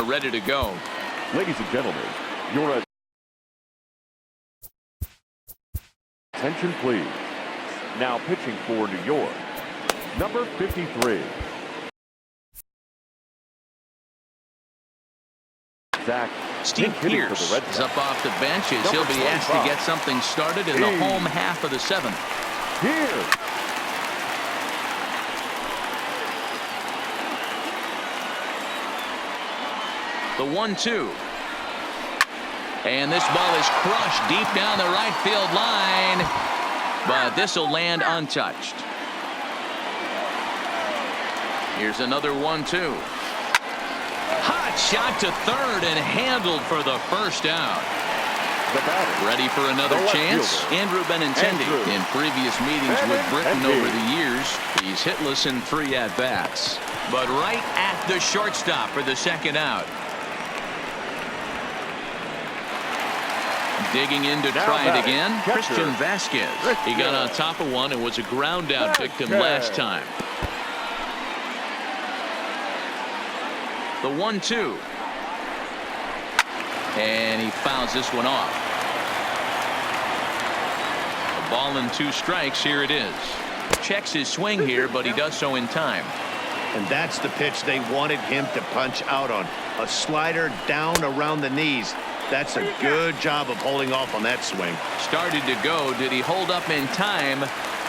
ready to go. Ladies and gentlemen, your attention please. Now pitching for New York, number 53. Zach. Steve Pierce is up off the bench as he'll be asked to get something started in the home half of the seventh. Here. The 1-2. And this ball is crushed deep down the right field line, but this will land untouched. Here's another 1-2. Hot shot to third and handled for the first out. Ready for another chance? Andrew Benintendi. In previous meetings with Britain over the years, he's hitless in 3 at-bats. But right at the shortstop for the second out. Digging in to try it again, Christian Vasquez. He got on top of one and was a ground out victim last time. The 1-2. And he fouls this one off. A ball and 2 strikes. Here it is. Checks his swing here, but he does so in time. And that's the pitch they wanted him to punch out on. A slider down around the knees. That's a good job of holding off on that swing. Started to go. Did he hold up in time?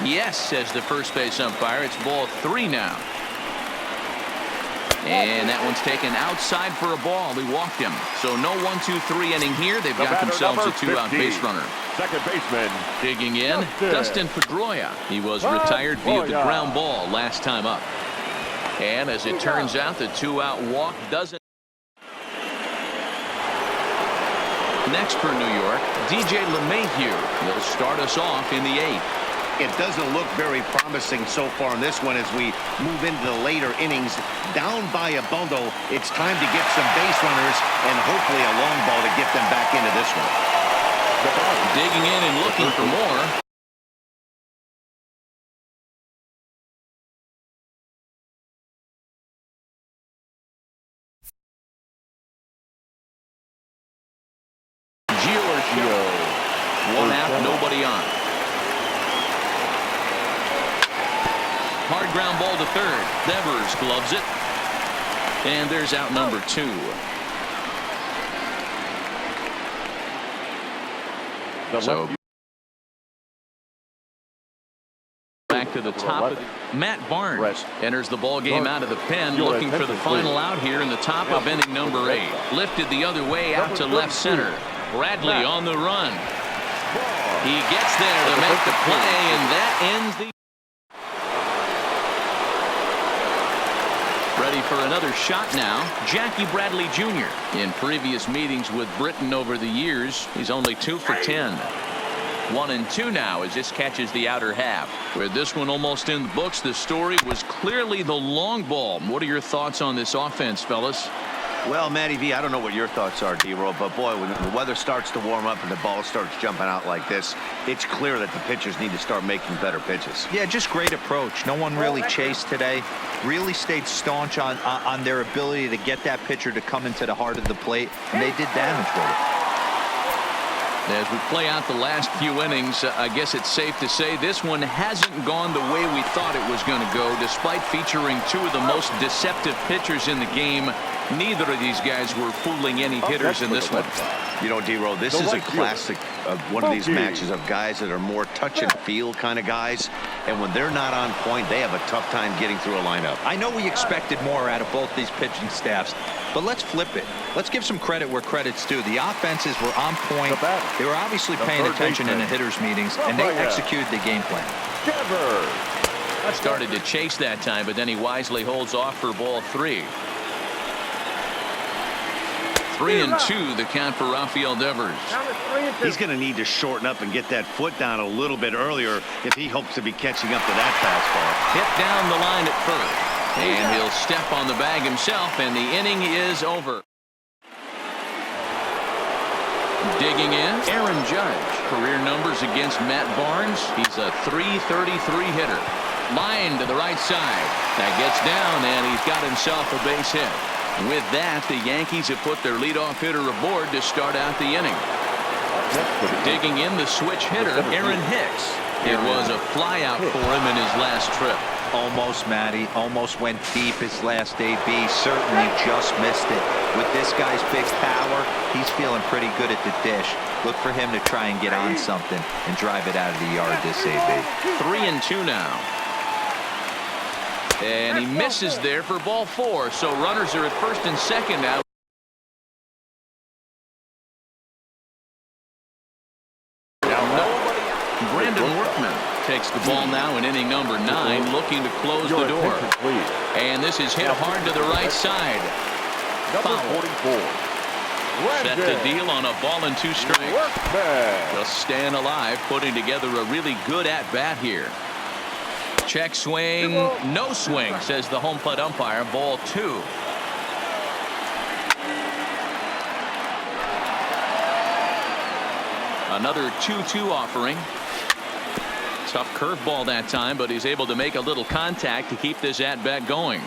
Yes, says the first base umpire. It's ball 3 now. And that one's taken outside for a ball. He walked him. So no 1-2-3 inning here. They've got themselves a 2-out base runner. Second baseman. Digging in, Dustin Pedroia. He was retired via the ground ball last time up. And as it turns out, the 2-out walk doesn't. Next for New York, DJ LeMahieu will start us off in the 8th. It doesn't look very promising so far in this one as we move into the later innings. Down by a bundle, it's time to get some base runners and hopefully a long ball to get them back into this one. Digging in and looking for more. Giorgio. 1 out, nobody on. Hard ground ball to third. Devers gloves it. And there's out number 2. So back to the top of Matt Barnes enters the ball game out of the pen, looking for the final out here in the top of inning number 8. Lifted the other way out to left center. Bradley on the run. He gets there to make the play, and that ends the. Ready for another shot now, Jackie Bradley Jr. In previous meetings with Britain over the years, he's only 2 for 10. 1-2 now as this catches the outer half. With this one almost in the books, the story was clearly the long ball. What are your thoughts on this offense, fellas? Well, Matty V, I don't know what your thoughts are, D-Roll, but boy, when the weather starts to warm up and the ball starts jumping out like this, it's clear that the pitchers need to start making better pitches. Yeah, just great approach. No one really chased today. Really stayed staunch on their ability to get that pitcher to come into the heart of the plate, and they did damage with it. As we play out the last few innings, I guess it's safe to say this one hasn't gone the way we thought it was going to go. Despite featuring 2 of the most deceptive pitchers in the game, neither of these guys were fooling any hitters in this one. You know, D-Roll, this is a classic of one of these matches of guys that are more touch and feel kind of guys, and when they're not on point, they have a tough time getting through a lineup. I know we expected more out of both these pitching staffs, but let's flip it. Let's give some credit where credit's due. The offenses were on point. They were obviously paying attention in the hitters' meetings, and they executed the game plan. Started to chase that time, but then he wisely holds off for ball 3. 3-2 the count for Rafael Devers. He's going to need to shorten up and get that foot down a little bit earlier if he hopes to be catching up to that fastball. Hit down the line at first, and he'll step on the bag himself, and the inning is over. Digging in, Aaron Judge. Career numbers against Matt Barnes. He's a .333 hitter. Line to the right side. That gets down, and he's got himself a base hit. With that, the Yankees have put their leadoff hitter aboard to start out the inning. Digging in the switch hitter, Aaron Hicks. It was a flyout for him in his last trip. Almost, Matty. Almost went deep his last AB. Certainly just missed it. With this guy's big power, he's feeling pretty good at the dish. Look for him to try and get on something and drive it out of the yard this AB. 3-2 now. And he misses there for ball 4. So runners are at first and second now. Brandon Workman takes the ball now in inning number 9, looking to close the door. And this is hit hard to the right side. Number 44. Set to deal on a ball and 2 strikes. Just staying alive, putting together a really good at-bat here. Check swing, no swing, says the home plate umpire. Ball 2. Another 2-2 offering. Tough curveball that time, but he's able to make a little contact to keep this at-bat going.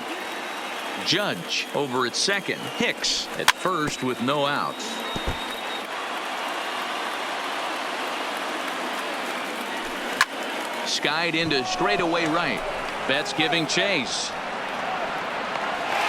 Judge over at second. Hicks at first with no outs. Skied into straightaway right. Betts giving chase.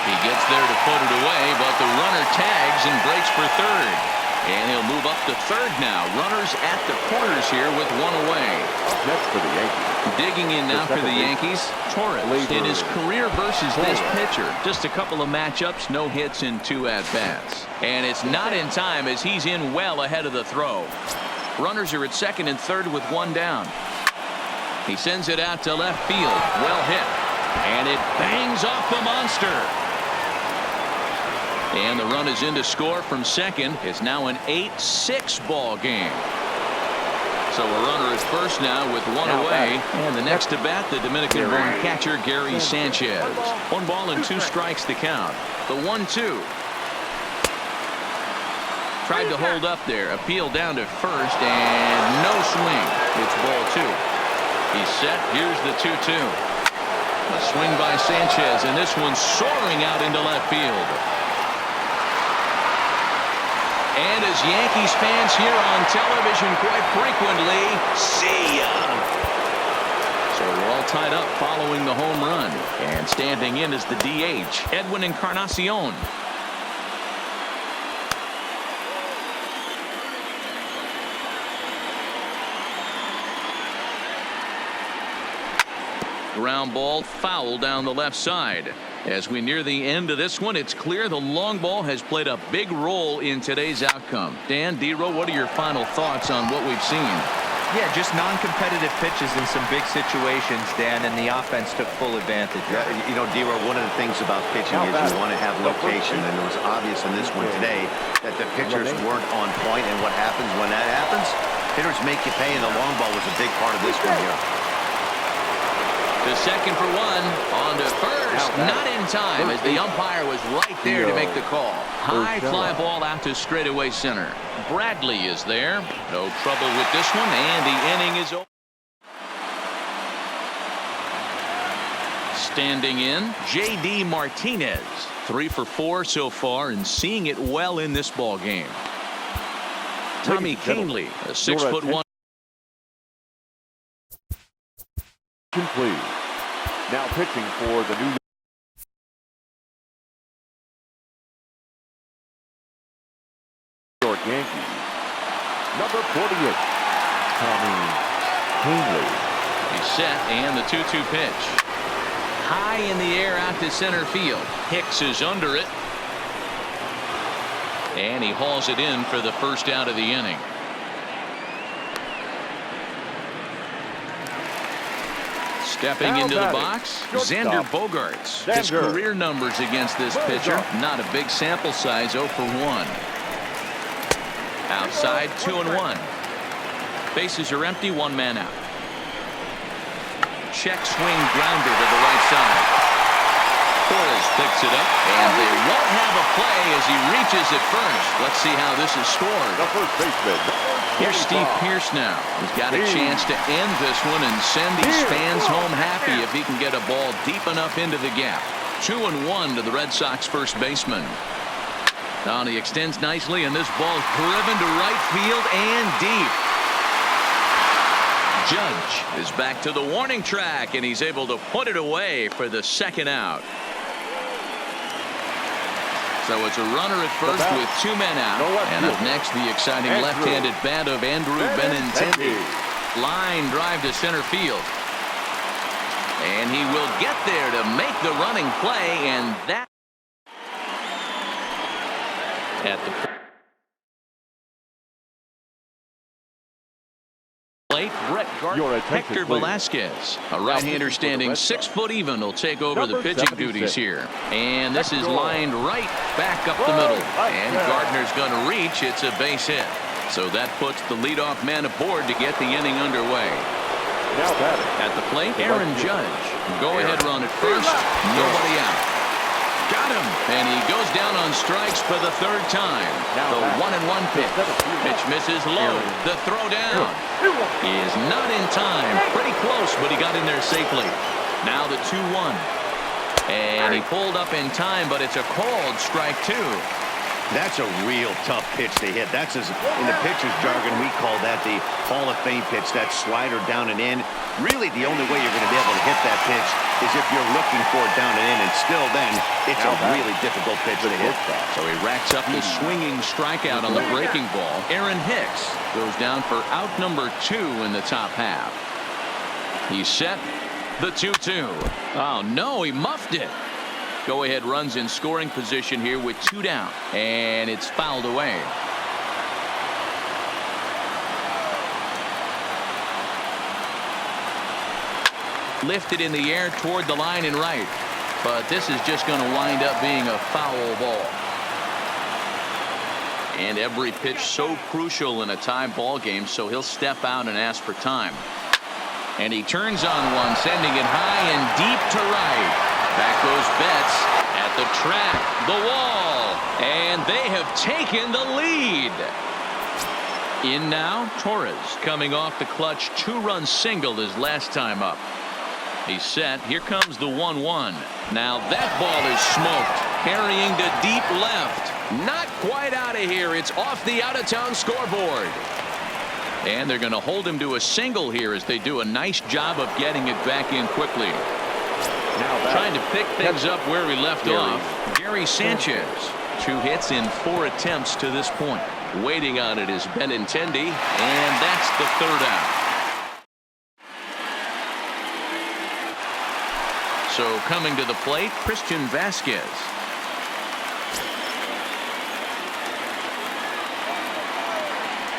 He gets there to put it away, but the runner tags and breaks for third. And he'll move up to third now. Runners at the corners here with 1 away. Next for the Yankees. Digging in now for the Yankees, Torres. In his career versus this pitcher, just a couple of matchups, no hits in 2 at-bats. And it's not in time as he's in well ahead of the throw. Runners are at second and third with 1 down. He sends it out to left field. Well hit. And it bangs off the monster. And the run is in to score from second. It's now an 8-6 ball game. So a runner is first now with 1 away. And the next to bat, the Dominican-born catcher Gary Sanchez. 1 ball and 2 strikes to count. The 1-2. Tried to hold up there. Appeal down to first and no swing. It's ball 2. He's set. Here's the 2-2. A swing by Sanchez, and this one's soaring out into left field. And as Yankees fans hear on television quite frequently, see ya. So we're all tied up following the home run. And standing in is the DH, Edwin Encarnacion. Ground ball foul down the left side. As we near the end of this one, it's clear the long ball has played a big role in today's outcome. Dan, Dero, what are your final thoughts on what we've seen? Yeah, just non-competitive pitches in some big situations, Dan, and the offense took full advantage. Yeah, you know, Dero, one of the things about pitching is you want to have location, and it was obvious in this one today that the pitchers weren't on point, and what happens when that happens? Hitters make you pay, and the long ball was a big part of this one here. To second for 1, on to first, not in time as the umpire was right there to make the call. High fly ball out to straightaway center. Bradley is there. No trouble with this one, and the inning is over. Standing in, J.D. Martinez. 3 for 4 so far and seeing it well in this ball game. Tommy Kahnle, a 6'1". Please. Now pitching for the New York Yankees, number 48, Tommy Kahnle. He's set, and the 2-2 pitch. High in the air out to center field. Hicks is under it. And he hauls it in for the first out of the inning. Stepping into the box, Xander Bogaerts. His career numbers against this pitcher, not a big sample size, 0 for 1. Outside, 2-1. Bases are empty, 1 man out. Check swing grounder to the right side. Torres picks it up, and they won't have a play as he reaches at first. Let's see how this is scored. The first baseman. Here's Steve Pearce now. He's got a chance to end this one and send these fans home happy if he can get a ball deep enough into the gap. 2-1 to the Red Sox first baseman. Now he extends nicely, and this ball's driven to right field and deep. Judge is back to the warning track, and he's able to put it away for the second out. So it's a runner at first with 2 men out. And up next, the exciting left-handed bat of Andrew Benintendi. Line drive to center field. And he will get there to make the running play, and that at the plate, Brett Gardner. Hector Velasquez, a right-hander standing 6 foot even, will take over the pitching duties here. And this is lined right back up the middle. And Gardner's going to reach. It's a base hit. So that puts the leadoff man aboard to get the inning underway. Now batting. At the plate, Aaron Judge. Go-ahead run at first. Nobody out. Got him. And he goes down on strikes for the 3rd time. The 1-1 pitch. Pitch misses low. The throw down is not in time. Pretty close, but he got in there safely. Now the 2-1. And he pulled up in time, but it's a called strike 2. That's a real tough pitch to hit. That's in the pitcher's jargon, we call that the Hall of Fame pitch. That slider down and in. Really, the only way you're going to be able to hit that pitch is if you're looking for it down and in, and still then, it's a really difficult pitch to hit. So he racks up the swinging strikeout on the breaking ball. Aaron Hicks goes down for out number 2 in the top half. He's set. The 2-2. Oh, no, he muffed it. Go-ahead runs in scoring position here with 2 down, and it's fouled away. Lifted in the air toward the line and right, but this is just going to wind up being a foul ball. And every pitch so crucial in a tie ball game, so he'll step out and ask for time. And he turns on one, sending it high and deep to right. Back goes Betts at the track, the wall, and they have taken the lead. In now, Torres, coming off the clutch 2-run single his last time up. He's set. Here comes the 1-1. Now that ball is smoked, carrying to deep left. Not quite out of here. It's off the out-of-town scoreboard. And they're going to hold him to a single here as they do a nice job of getting it back in quickly. Now trying to pick things up where we left off. Gary Sanchez. 2 hits in 4 attempts to this point. Waiting on it is Benintendi, and that's the 3rd out. So coming to the plate, Christian Vasquez.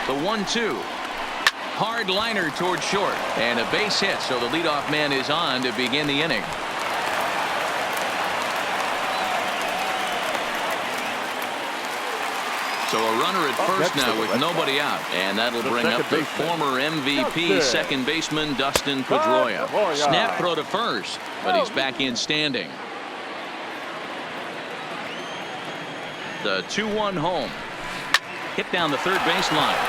The 1-2. Hard liner toward short, and a base hit, so the leadoff man is on to begin the inning. So a runner at first now with nobody out, and that'll bring up the former MVP second baseman Dustin Pedroia. Snap throw to first, but he's back in standing. The 2-1 home. Hit down the third baseline.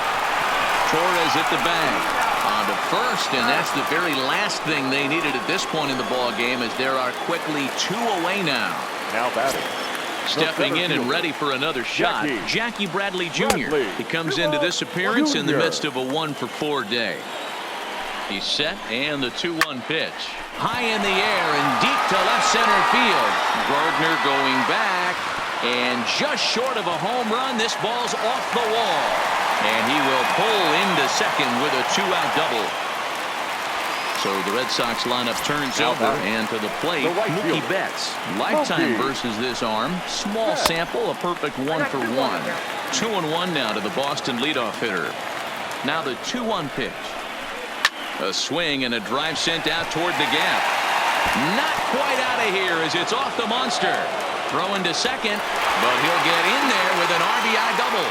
Torres at the bag. On to first, and that's the very last thing they needed at this point in the ball game, as there are quickly 2 away now. Now batting. Stepping in and ready for another shot, Jackie Bradley Jr. He comes into this appearance in the midst of a 1-for-4 day. He's set, and the 2-1 pitch. High in the air and deep to left center field. Gardner going back, and just short of a home run, this ball's off the wall. And he will pull into second with a 2-out double. So the Red Sox lineup turns over, and to the plate, Mookie Betts. Lifetime versus this arm. Small sample, a perfect 1-for-1. 2-1 now to the Boston leadoff hitter. Now the 2-1 pitch. A swing and a drive sent out toward the gap. Not quite out of here as it's off the monster. Throw into second, but he'll get in there with an RBI double.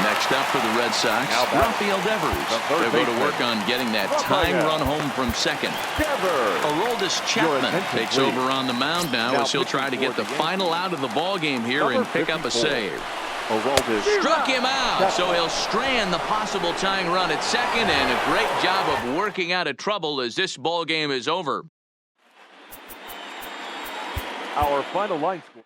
Next up for the Red Sox, Rafael Devers. They go to work on getting that tying run home from second. Aroldis Chapman takes over on the mound now as he'll try to get the final out of the ball game here and pick up a save. Struck him out, so he'll strand the possible tying run at second, and a great job of working out of trouble as this ball game is over. Our final line score.